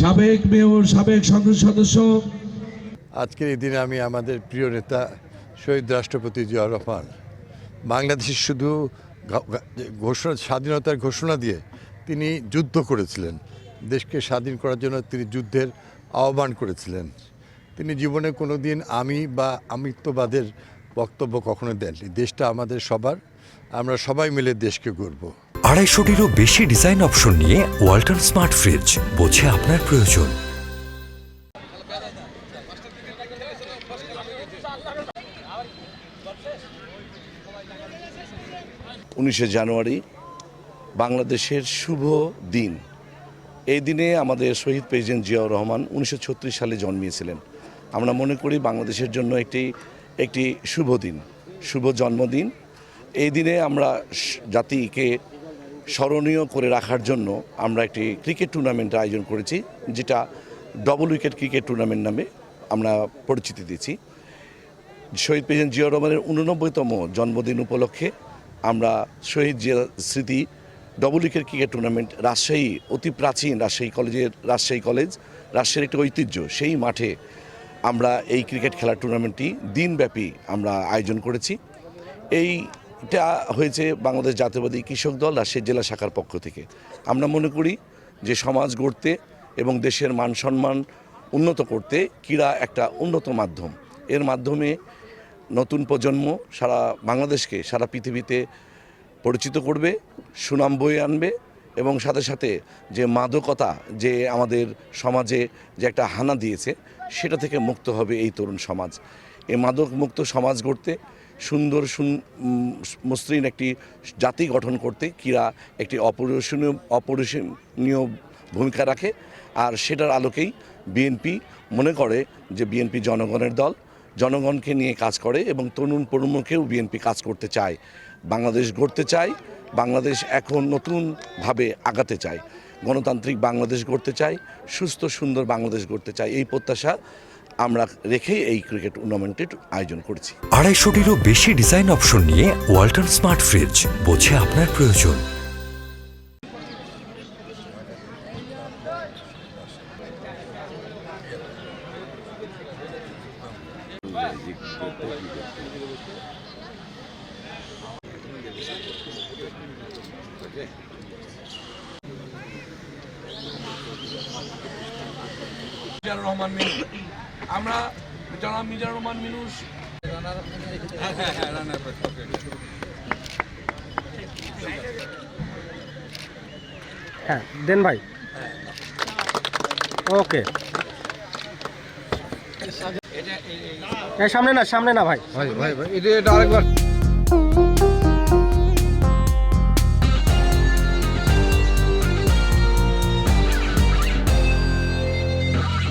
সাবেক মেয়র, সাবেক সংসদ সদস্য। আজকের এই দিনে আমি আমাদের প্রিয় নেতা শহীদ রাষ্ট্রপতি জিয়াউর রহমান, বাংলাদেশের শুধু স্বাধীনতার ঘোষণা দিয়ে তিনি যুদ্ধ করেছিলেন, দেশকে স্বাধীন করার জন্য তিনি যুদ্ধের আহ্বান করেছিলেন। তিনি জীবনে কোনো দিন আমি বা আমিত্ববাদের বক্তব্য কখনো দেননি। দেশটা আমাদের সবার, আমরা সবাই মিলে দেশকে গড়ব। 250টিরও বেশি ডিজাইন অপশন নিয়ে ওয়ালটন স্মার্ট ফ্রিজ, বোঝে আপনার প্রয়োজন। 19শে জানুয়ারি বাংলাদেশের শুভ দিন। এই দিনে আমাদের শহীদ প্রেসিডেন্ট জিয়াউর রহমান 1936 সালে জন্মিয়েছিলেন। আমরা মনে করি বাংলাদেশের জন্য একটি শুভ দিন, শুভ জন্মদিন। এই দিনে আমরা জাতিকে স্মরণীয় করে রাখার জন্য আমরা একটি ক্রিকেট টুর্নামেন্টের আয়োজন করেছি, যেটা ডবল উইকেট ক্রিকেট টুর্নামেন্ট নামে আমরা পরিচিতি দিয়েছি। শহীদ প্রেসিডেন্ট জিয়াউর রহমানের 89তম জন্মদিন উপলক্ষে আমরা শহীদ জিয়া স্মৃতি double wicket cricket tournament Rajshahi, অতি প্রাচীন রাজশাহী কলেজ, রাজশাহীর একটি ঐতিহ্য, সেই মাঠে আমরা এই ক্রিকেট খেলার টুর্নামেন্টটি দিনব্যাপী আমরা আয়োজন করেছি। এইটা হয়েছে বাংলাদেশ জাতীয়বাদী কৃষক দল রাজশাহী জেলা শাখার পক্ষ থেকে। আমরা মনে করি যে সমাজ গড়তে এবং দেশের মান সম্মান উন্নত করতে ক্রীড়া একটা উন্নত মাধ্যম। এর মাধ্যমে নতুন প্রজন্ম সারা বাংলাদেশকে সারা পৃথিবীতে পরিচিত করবে, সুনাম বয়ে আনবে এবং সাথে সাথে যে মাদকতা যে আমাদের সমাজে যে একটা হানা দিয়েছে, সেটা থেকে মুক্ত হবে এই তরুণ সমাজ। এই মাদক মুক্ত সমাজ গড়তে, সুন্দর মসৃণ একটি জাতি গঠন করতে ক্রীড়া একটি অপরিসীমীয় ভূমিকা রাখে। আর সেটার আলোকেই বিএনপি মনে করে যে বিএনপি জনগণের দল, জনগণকে নিয়ে কাজ করে এবং তরুণ প্রজন্মকেও বিএনপি কাজ করতে চায়, বাংলাদেশ গড়তে চায়, বাংলাদেশ এখন নতুনভাবে আগাতে চায়, গণতান্ত্রিক বাংলাদেশ গড়তে চায়, সুস্থ সুন্দর বাংলাদেশ গড়তে চায়। এই প্রত্যাশা আমরা রেখেই এই ক্রিকেট টুর্নামেন্টের আয়োজন করেছি। 250টিরও বেশি ডিজাইন অপশন নিয়ে ওয়ালটন স্মার্ট ফ্রিজ, বোঝে আপনার প্রয়োজন। আমরা জনাব মিজানুর রহমান মিনুষ হ্যাঁ দেন ভাই। ওকে, সামনে না ভাই, ভাই ভাই এটা আরেকবার।